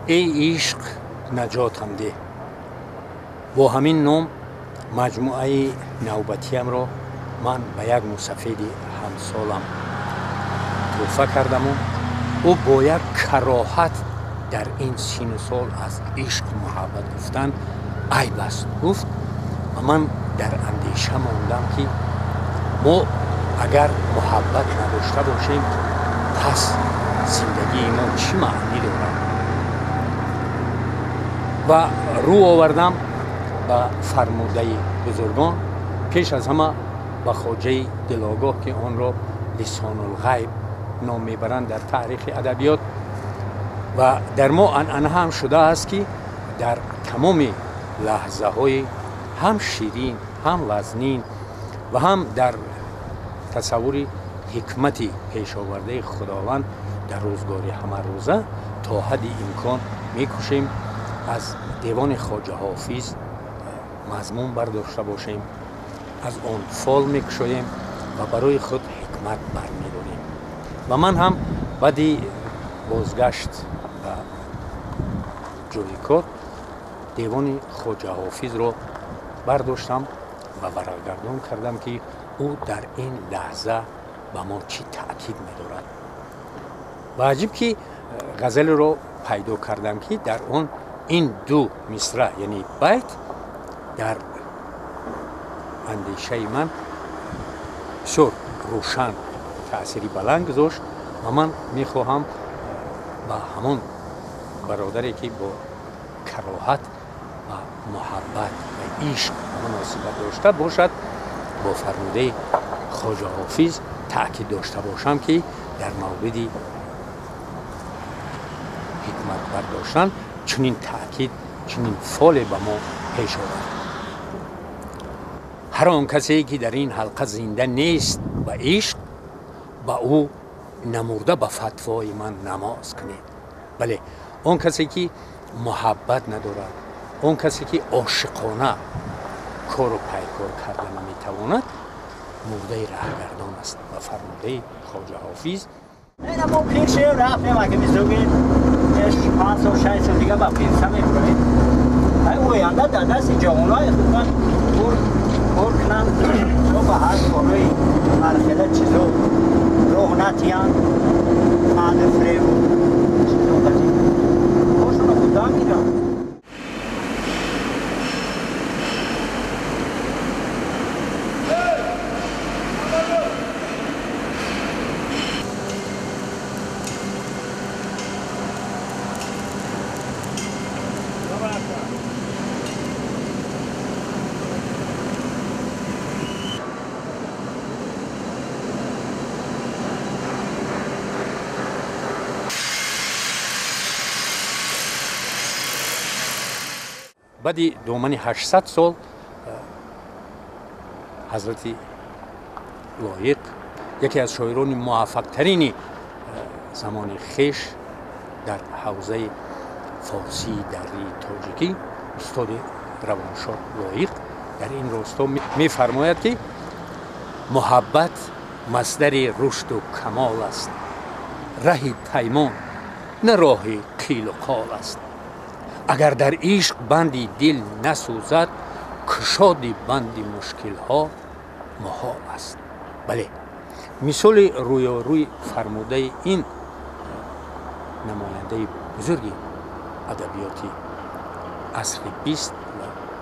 ای عشق نجاتم ده. با همین نام مجموعه نوبتیم را من به یک مسافر همسالم توفه کردم و او با یک کراهت در این سین و سال از عشق محبت گفتن عیب است گفت و من در اندیشه ماندم که ما اگر محبت نداشته باشیم پس زندگی ما چی معنی دارد و رو آوردم به فرموده بزرگان پیش از همه به خواجه دلاگاه که آن را لسان الغیب نام میبرند در تاریخ ادبیات و در ما عنعنه هم شده است که در تمام لحظه های هم شیرین هم وزنین و هم در تصور حکمتی پیش آورده خداوند در روزگار همه روزه تا حد امکان میکوشیم از دیوان خواجه حافظ مضمون برداشته باشیم از آن فال میکشویم و برای خود حکمت برمیداریم و من هم بعدی بازگشت به جوی کار دیوان خواجه حافظ رو برداشتم و برگردان کردم که او در این لحظه به ما چی تأکید می‌دارد و عجیب که غزل رو پیدا کردم که در اون این دو مصرع یعنی بیت در اندیشه من بسیار روشن تأثیری بلند گذاشت و من میخواهم با همون برادری که با کراهت و محبت و عشق مناسبت داشته باشد با فرموده خواجه حافظ تأکید داشته باشم که در مورد حکمت برداشتن چنین تأکید چنین فال به ما پیش آورد. هر آن کسی که در این حلقه زنده نیست و عشق با او نمرده به فتوای من نماز کنید. بله آن کسی که محبت ندارد آن کسی که عاشقانه کار و پیکار کرده نمیتواند مرده رهگردان است و فرموده خواجه حافظ این ما پیش رفتیم اگه میزوگیم 5 سال 6 سال دیگه با پیرسه میکنیم او آینده در دست جوانای خوبان کار کنن تو به هر کاری مرحله چیزو روح نتیان مال فریب چیزو بزی خوشون خدا میرن بعد دامن 800 سال حضرت لایق یکی از شاعران موفق ترین زمان خیش در حوزه فارسی دری تاجیکی استاد روانشاد لایق در این راستا می‌فرماید که محبت مصدر رشد و کمال است راه پیمان نه راه قیل و قال است اگر در عشق بندی دل نسوزد کشاد بند مشکل ها محال است. بله مثال رویاروی فرموده این نماینده بزرگی ادبیاتی عصر 20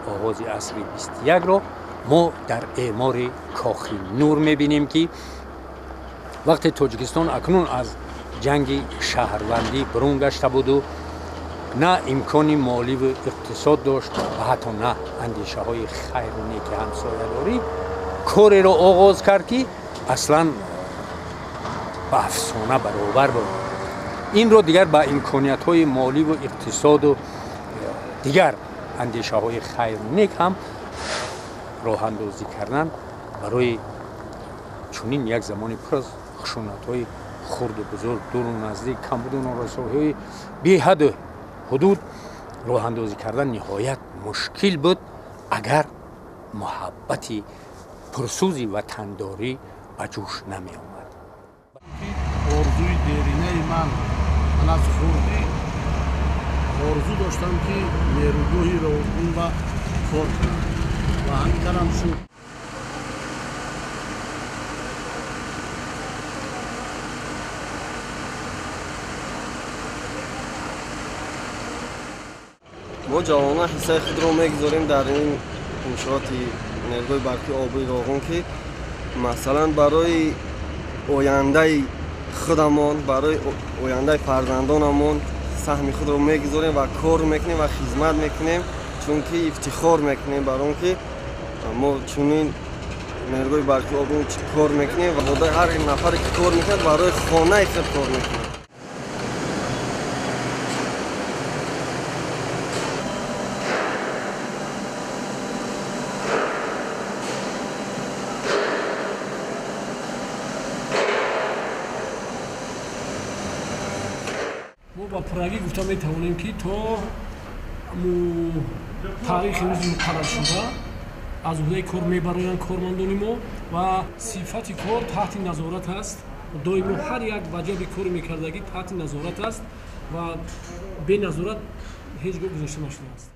و آغاز عصر 21 را ما در اعمار کاخ نور میبینیم که وقتی تاجیکستان اکنون از جنگ شهروندی برون گشته بود و نه امکان مالی و اقتصاد داشت و حتی نه اندیشه های خیر و نیک همسایه‌داری کاری را آغاز کرد که اصلا به افسانه برابر بود. این را دیگر با امکانیت های مالی و اقتصاد و دیگر اندیشه های خیر و نیک هم راه اندازی کردن برای چنین یک زمانی پر از خشونت های خرد و بزرگ دور و نزدیک کمبود و نارسایی بی حد حدود راه اندازی کردن نهایت مشکل بود اگر محبتی پرسوزی و تنداری به جوش نمی آمد. آرزوی دیرینه من از خردی آرزو داشتم که نیروگاهی را اون و کار کنم و همین هم شد. ما جوانان حصه خود را میگذاریم در این انشاءات نیروگاه برقی آبی راغون که مثلا برای آینده خودمان، برای آینده فرزندانمان سهم خود را میگذاریم و کار میکنیم و خدمت میکنیم، چون که افتخار میکنیم برای اون که ما چنین نیروگاه برقی آبی کار میکنیم و برای هر نفر که کار میکنه برای خانه خود کار میکنیم. ما با پراگی گفته میتوانیم که تا تاریخ روز مقرر شده از عهده کار میبرایند کارمندان ما و صفت کار تحت نظارت است. دائما هر یک وجب کار میکردگی تحت نظارت است و به نظارت هیچگاه گذاشته نشده است.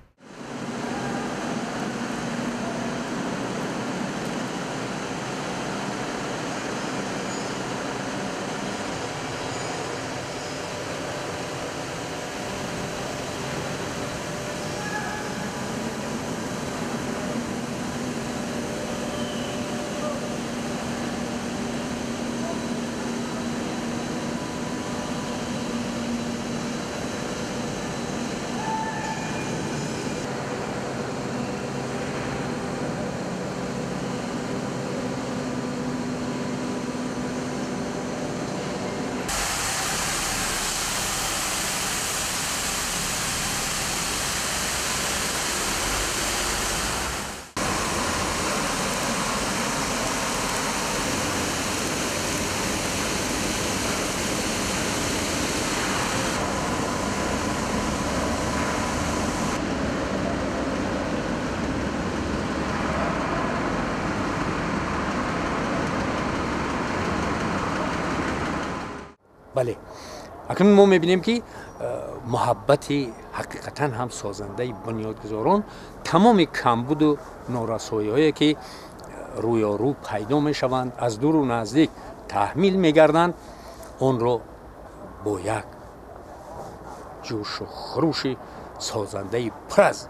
بله، اکنون ما میبینیم که محبت حقیقتا هم سازنده بنیادگذاران تمام کمبود و نارسایی هایی که رویارو پیدا میشوند از دور و نزدیک تحمیل میگردند، اون رو با یک جوش و خروش سازنده پر از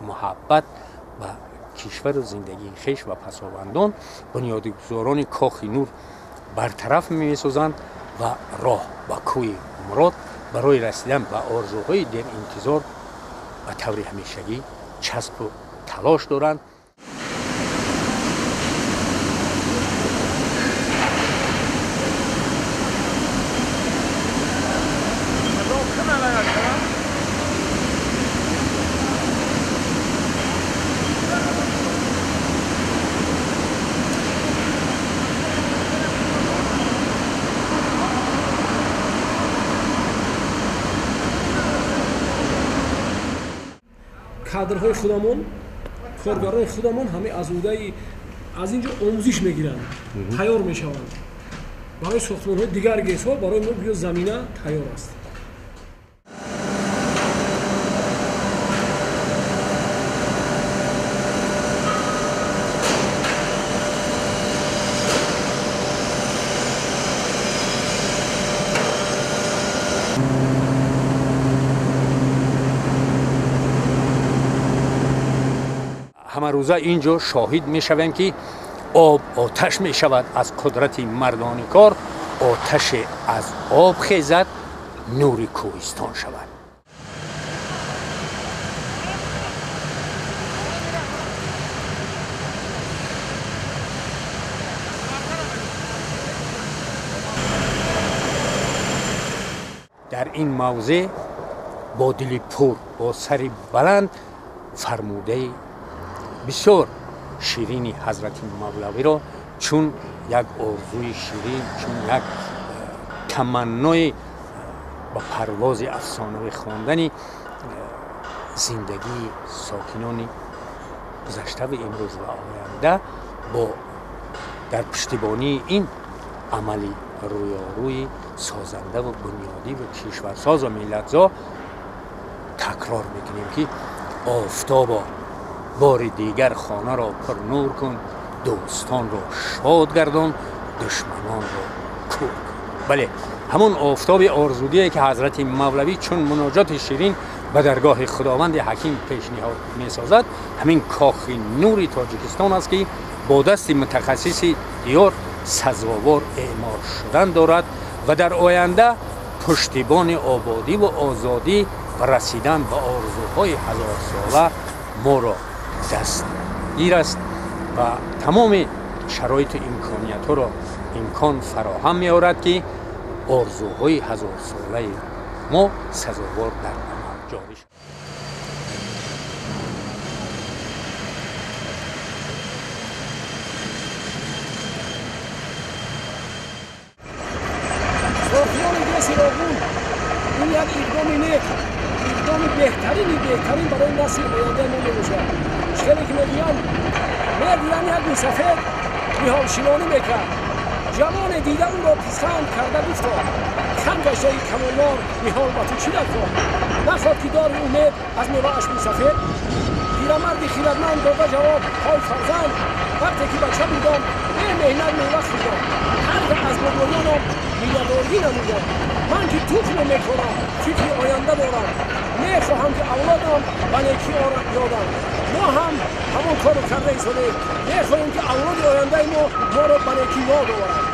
محبت و کشور و زندگی خویش و پسابندان بنیادگذاران کاخ نور برطرف میسازند و راه به کوی مراد برای رسیدن به آرزوهای در انتظار به طور همیشگی چسب و تلاش دارند. کادرهای خودمان، کارگران خودمان همه از عهده از اینجا آموزش میگیرند، تیار میشوند. برای ساختمان‌های دیگر گیس‌ها برای ما بیا زمینه تیار است. همه روزه اینجا شاهد می شویم که آب آتش می شود از قدرت مردان کار، آتش از آب خیزد نور کوهستان شود. در این موضع با دل پر با سر بلند فرموده بسیار شیرینی حضرت مولوی را چون یک آرزوی شیرین، چون یک تمنای با پرواز افسانه خواندن زندگی ساکنان گذشته و امروز و آینده با در پشتیبانی این عملی رویاروی سازنده و بنیادی و کشورساز و ملت‌زا تکرار میکنیم که آفتابا بار دیگر خانه را پر نور کن، دوستان را شاد گردان، دشمنان را کور کن. بله، همون آفتاب آرزوگی که حضرت مولوی چون مناجات شیرین به درگاه خداوند حکیم پیشنهاد میسازد، همین کاخ نور تاجیکستان است که با دست متخصص دیار سزاوار اعمار شدن دارد و در آینده پشتیبان آبادی و آزادی و رسیدن به آرزوهای هزار ساله ما را دست گیر است و تمام شرایط امکانیت ها را امکان فراهم می آورد که آرزوهای هزار ساله ما سزاوار در عمل جاری شود. سرخیان گسی راغون این یک اقدام نیک، اقدام بهترین برای نسل آینده ما میباشد. شکلی که میگویم یک مسافر میهال شیلانی میکرد، جوان دیده اون را پسند کرده گفتا خم گشته کمانوار میهال با تو چی نکن، نخواد که دار امید از میوه‌اش مسافر. پیرمردی خیرتمند داده جواب های فرزند، وقتی که بچه بودم به مهنت میوه خوردم، هرگاه از بزرگانم میلیارداری نمودم. من که تخم میکنم فکر آینده دارم، میخواهم که اولادم به نیکی یادم. ما هم همون کارو کرده ایستادیم، میخواهیم که اولاد آینده ما را به نیکی یاد آورند.